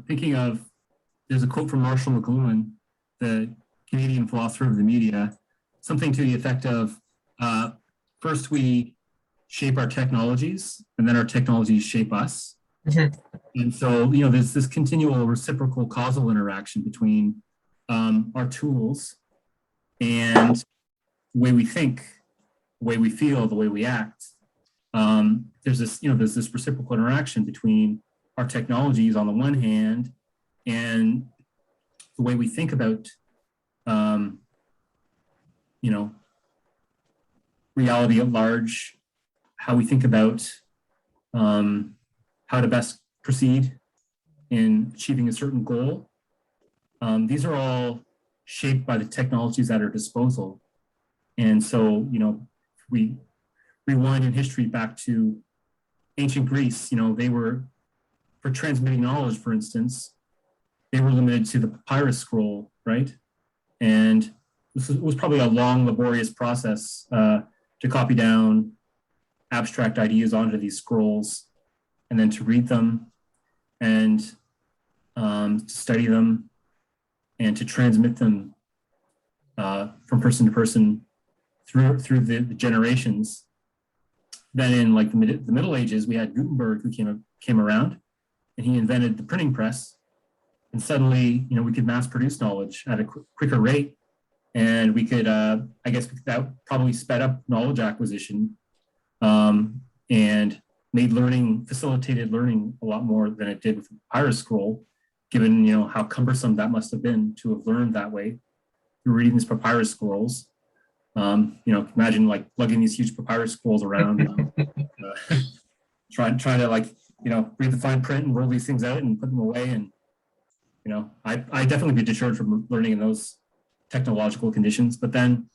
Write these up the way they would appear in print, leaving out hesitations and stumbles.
Thinking of, there's a quote from Marshall McLuhan, the Canadian philosopher of the media, something to the effect of, uh, first we shape our technologies, and then our technologies shape us. Mhm. And so, there's this continual reciprocal causal interaction between our tools and the way we think, the way we feel, the way we act. There's this reciprocal interaction between our technologies on the one hand and the way we think about, um, you know, reality at large, how we think about um, how to best proceed in achieving a certain goal. These are all shaped by the technologies at our disposal. And so, we rewind in history back to ancient Greece, they were, for transmitting knowledge, for instance, they were limited to the papyrus scroll, right? And was probably a long, laborious process to copy down abstract ideas onto these scrolls and then to read them and to study them and to transmit them from person to person through the generations. Then in like the Middle Ages, we had Gutenberg who came around, and he invented the printing press. And suddenly, we could mass produce knowledge at a quicker rate, and we could, I guess, that probably sped up knowledge acquisition and facilitated learning a lot more than it did with the papyrus scroll, given how cumbersome that must have been to have learned that way through reading these papyrus scrolls. Imagine like lugging these huge papyrus scrolls around, trying to like, read the fine print and roll these things out and put them away. And, I definitely be deterred from learning in those technological conditions. But then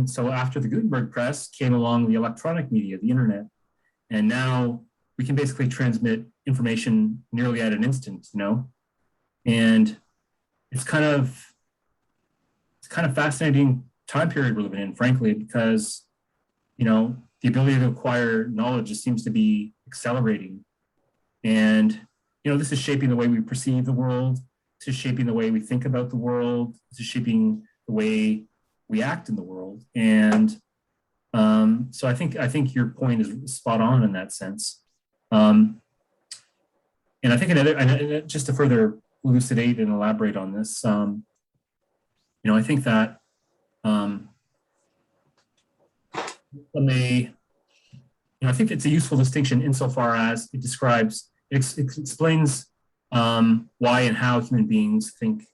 so after the Gutenberg press came along the electronic media, the internet, and now we can basically transmit information nearly at an instant, and it's kind of fascinating time period we're living in, frankly, because, the ability to acquire knowledge just seems to be accelerating. And, this is shaping the way we perceive the world. This is shaping the way we think about the world. This is shaping the way we act in the world. And so I think your point is spot on in that sense. And I think just to further elucidate and elaborate on this, I think that I think it's a useful distinction insofar as it explains why and how human beings think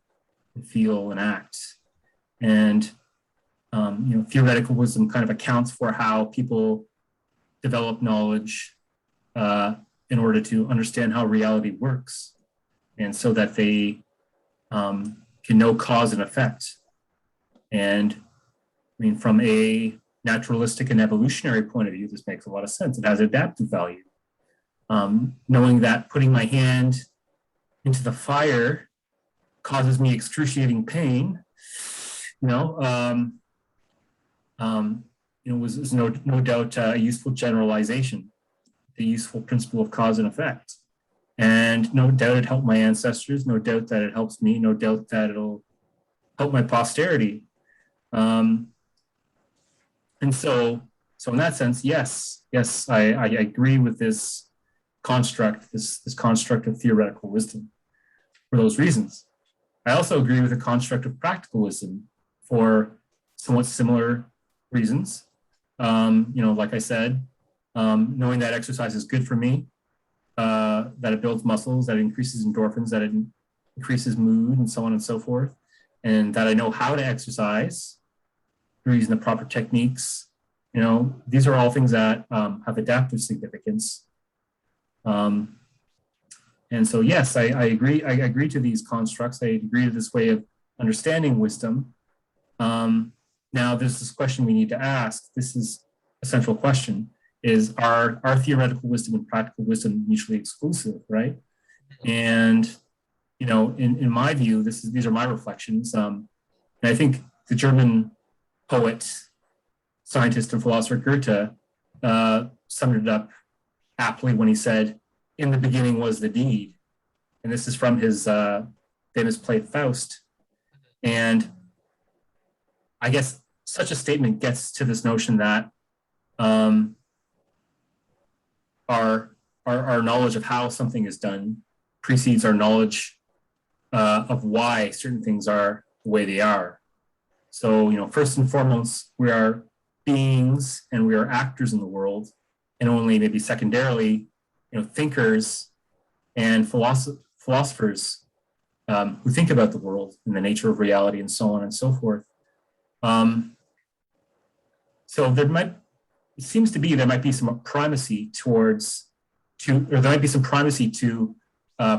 and feel and act. And theoretical wisdom kind of accounts for how people develop knowledge in order to understand how reality works, and so that they can know cause and effect. And I mean, from a naturalistic and evolutionary point of view, this makes a lot of sense. It has adaptive value. Knowing that putting my hand into the fire causes me excruciating pain, was no doubt a useful generalization, the useful principle of cause and effect. And no doubt it helped my ancestors, no doubt that it helps me, no doubt that it'll help my posterity. And so in that sense, yes, I agree with this construct, this construct of theoretical wisdom for those reasons. I also agree with the construct of practical wisdom for somewhat similar reasons. Like I said, knowing that exercise is good for me, that it builds muscles, that it increases endorphins, that it increases mood, and so on and so forth, and that I know how to exercise using the proper techniques. These are all things that have adaptive significance. And so, yes, I agree. I agree to these constructs. I agree to this way of understanding wisdom. Now, there's this question we need to ask. This is a central question: is are theoretical wisdom and practical wisdom mutually exclusive, right? And in my view, these are my reflections. And I think the German poet, scientist, and philosopher Goethe summed it up aptly when he said, "In the beginning was the deed." and this is from his famous play Faust. And I guess such a statement gets to this notion that our knowledge of how something is done precedes our knowledge of why certain things are the way they are. So, first and foremost, we are beings and we are actors in the world, and only maybe secondarily, thinkers and philosophers who think about the world and the nature of reality and so on and so forth. So there might be some primacy there might be some primacy to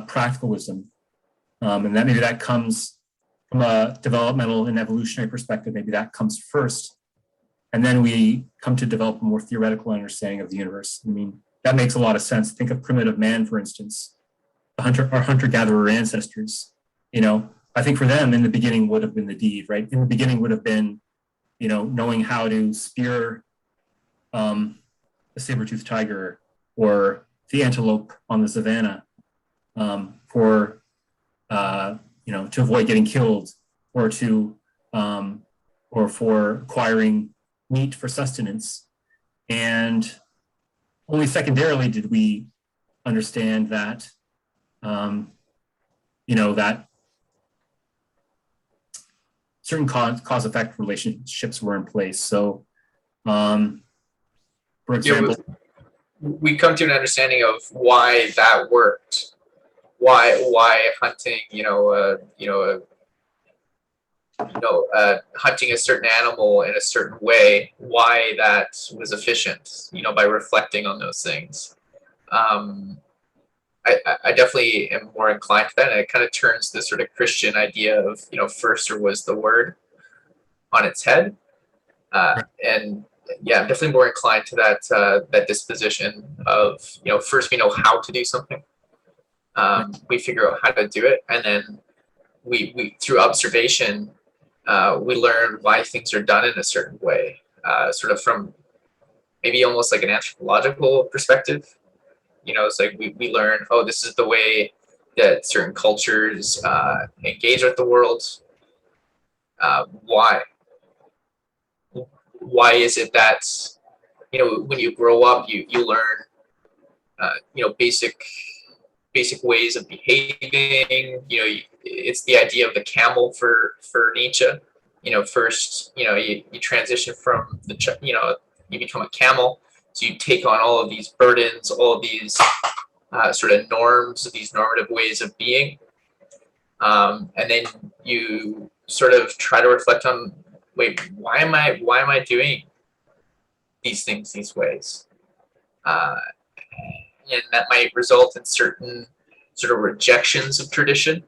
practical wisdom, and that comes from a developmental and evolutionary perspective. Maybe that comes first, and then we come to develop a more theoretical understanding of the universe. I mean, that makes a lot of sense. Think of primitive man, for instance, our hunter-gatherer ancestors. I think for them, in the beginning would have been the deed, right? In the beginning would have been, knowing how to spear a saber-toothed tiger or the antelope on the savannah to avoid getting killed, or for acquiring meat for sustenance. And only secondarily did we understand that, that certain cause-effect relationships were in place. So, for example, we come to an understanding of why that worked, why hunting, hunting a certain animal in a certain way, why that was efficient, by reflecting on those things. I definitely am more inclined to that, and it kind of turns the sort of Christian idea of, first was the word on its head. And yeah, I'm definitely more inclined to that disposition of, first we know how to do something. We figure out how to do it, and then we through observation, we learn why things are done in a certain way, sort of from maybe almost like an anthropological perspective. It's like we learn, oh, this is the way that certain cultures engage with the world. Why? Why is it that, when you grow up, you learn, basic ways of behaving. It's the idea of the camel for Nietzsche. First, you transition from you become a camel. So you take on all of these burdens, all of these sort of norms, these normative ways of being. And then you sort of try to reflect on, wait, why am I doing these things these ways? And that might result in certain sort of rejections of tradition.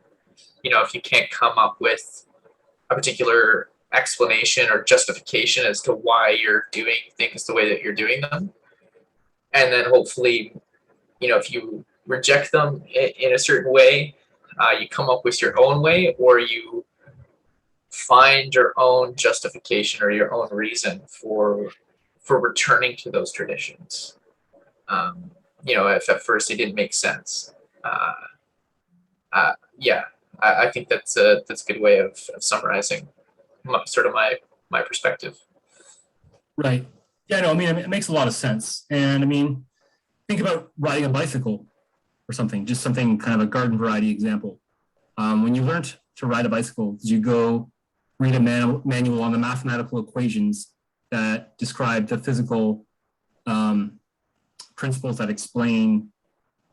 If you can't come up with a particular explanation or justification as to why you're doing things the way that you're doing them. And then hopefully, if you reject them in a certain way, you come up with your own way, or you find your own justification or your own reason for returning to those traditions. If at first it didn't make sense. Yeah, I think that's a good way of summarizing sort of my perspective. Right. Yeah, no, I mean, it makes a lot of sense. And I mean, think about riding a bicycle or something, just something kind of a garden variety example. When you learned to ride a bicycle, did you go read a manual on the mathematical equations that describe the physical principles that explain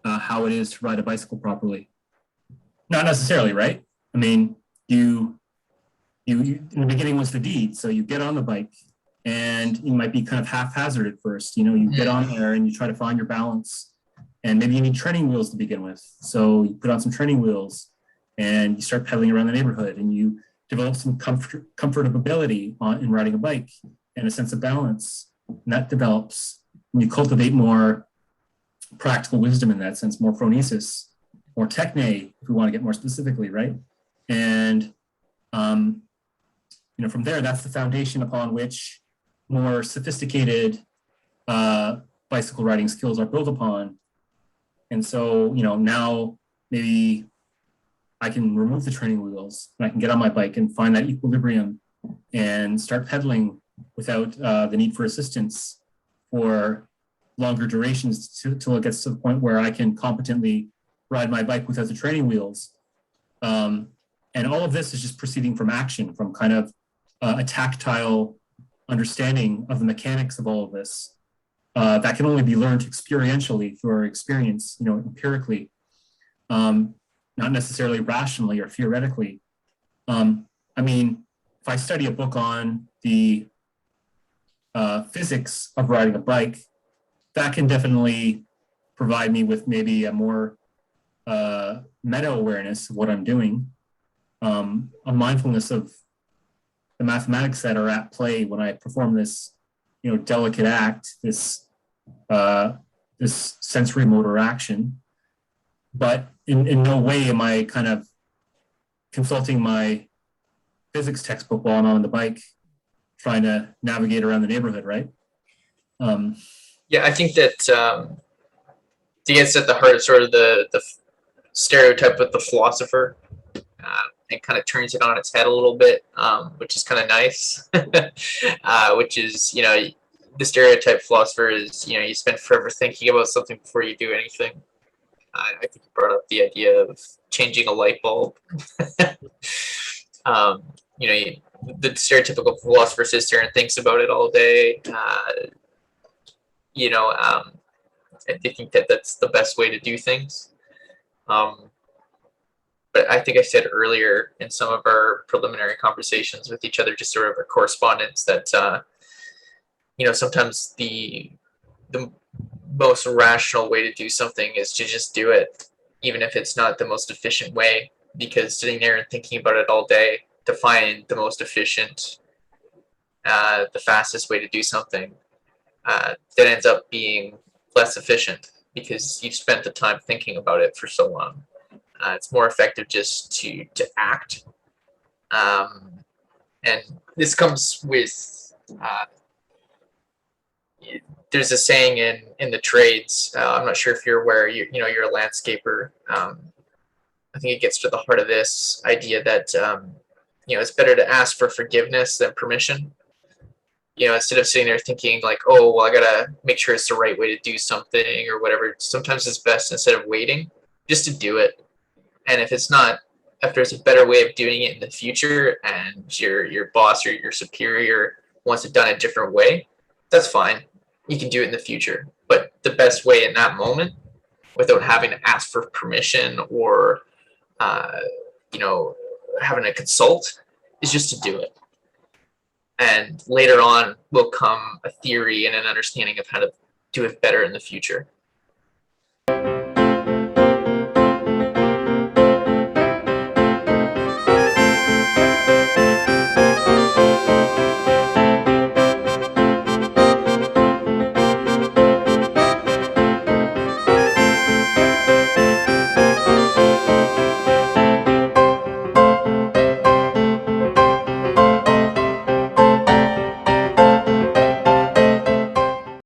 how it is to ride a bicycle properly? Not necessarily, right? I mean, you in the beginning was the deed. So you get on the bike, and you might be kind of haphazard at first. You get on there and you try to find your balance, and maybe you need training wheels to begin with. So you put on some training wheels and you start pedaling around the neighborhood, and you develop some comfortability in riding a bike and a sense of balance. And that develops, and you cultivate more practical wisdom in that sense, more phronesis, more techne, if we want to get more specifically, right? And from there, that's the foundation upon which more sophisticated bicycle riding skills are built upon. And so, now maybe I can remove the training wheels and I can get on my bike and find that equilibrium and start pedaling without the need for assistance for longer durations till it gets to the point where I can competently ride my bike without the training wheels. And all of this is just proceeding from action, from kind of a tactile understanding of the mechanics of all of this. That can only be learned experientially through our experience, empirically, not necessarily rationally or theoretically. I mean, if I study a book on the physics of riding a bike, that can definitely provide me with maybe a more meta awareness of what I'm doing, a mindfulness of the mathematics that are at play when I perform this, delicate act, this sensory motor action. But in no way am I kind of consulting my physics textbook while I'm on the bike, trying to navigate around the neighborhood, right? Yeah, I think that to get at the heart of sort of the stereotype with the philosopher, it kind of turns it on its head a little bit, which is kind of nice. Which is, the stereotype philosopher is, you spend forever thinking about something before you do anything. I think you brought up the idea of changing a light bulb. The stereotypical philosopher sits there and thinks about it all day. I think that that's the best way to do things. But I think I said earlier in some of our preliminary conversations with each other, just sort of our correspondence, that sometimes the most rational way to do something is to just do it, even if it's not the most efficient way, because sitting there and thinking about it all day to find the most efficient, the fastest way to do something, that ends up being less efficient because you've spent the time thinking about it for so long. It's more effective just to act. And this comes with, there's a saying in the trades, I'm not sure if you're aware, you're a landscaper. I think it gets to the heart of this idea that, it's better to ask for forgiveness than permission. Instead of sitting there thinking like, oh, well, I gotta make sure it's the right way to do something or whatever. Sometimes it's best, instead of waiting, just to do it. And if it's not, if there's a better way of doing it in the future and your boss or your superior wants it done a different way, that's fine. You can do it in the future. But the best way in that moment, without having to ask for permission or, having to consult, is just to do it. And later on will come a theory and an understanding of how to do it better in the future.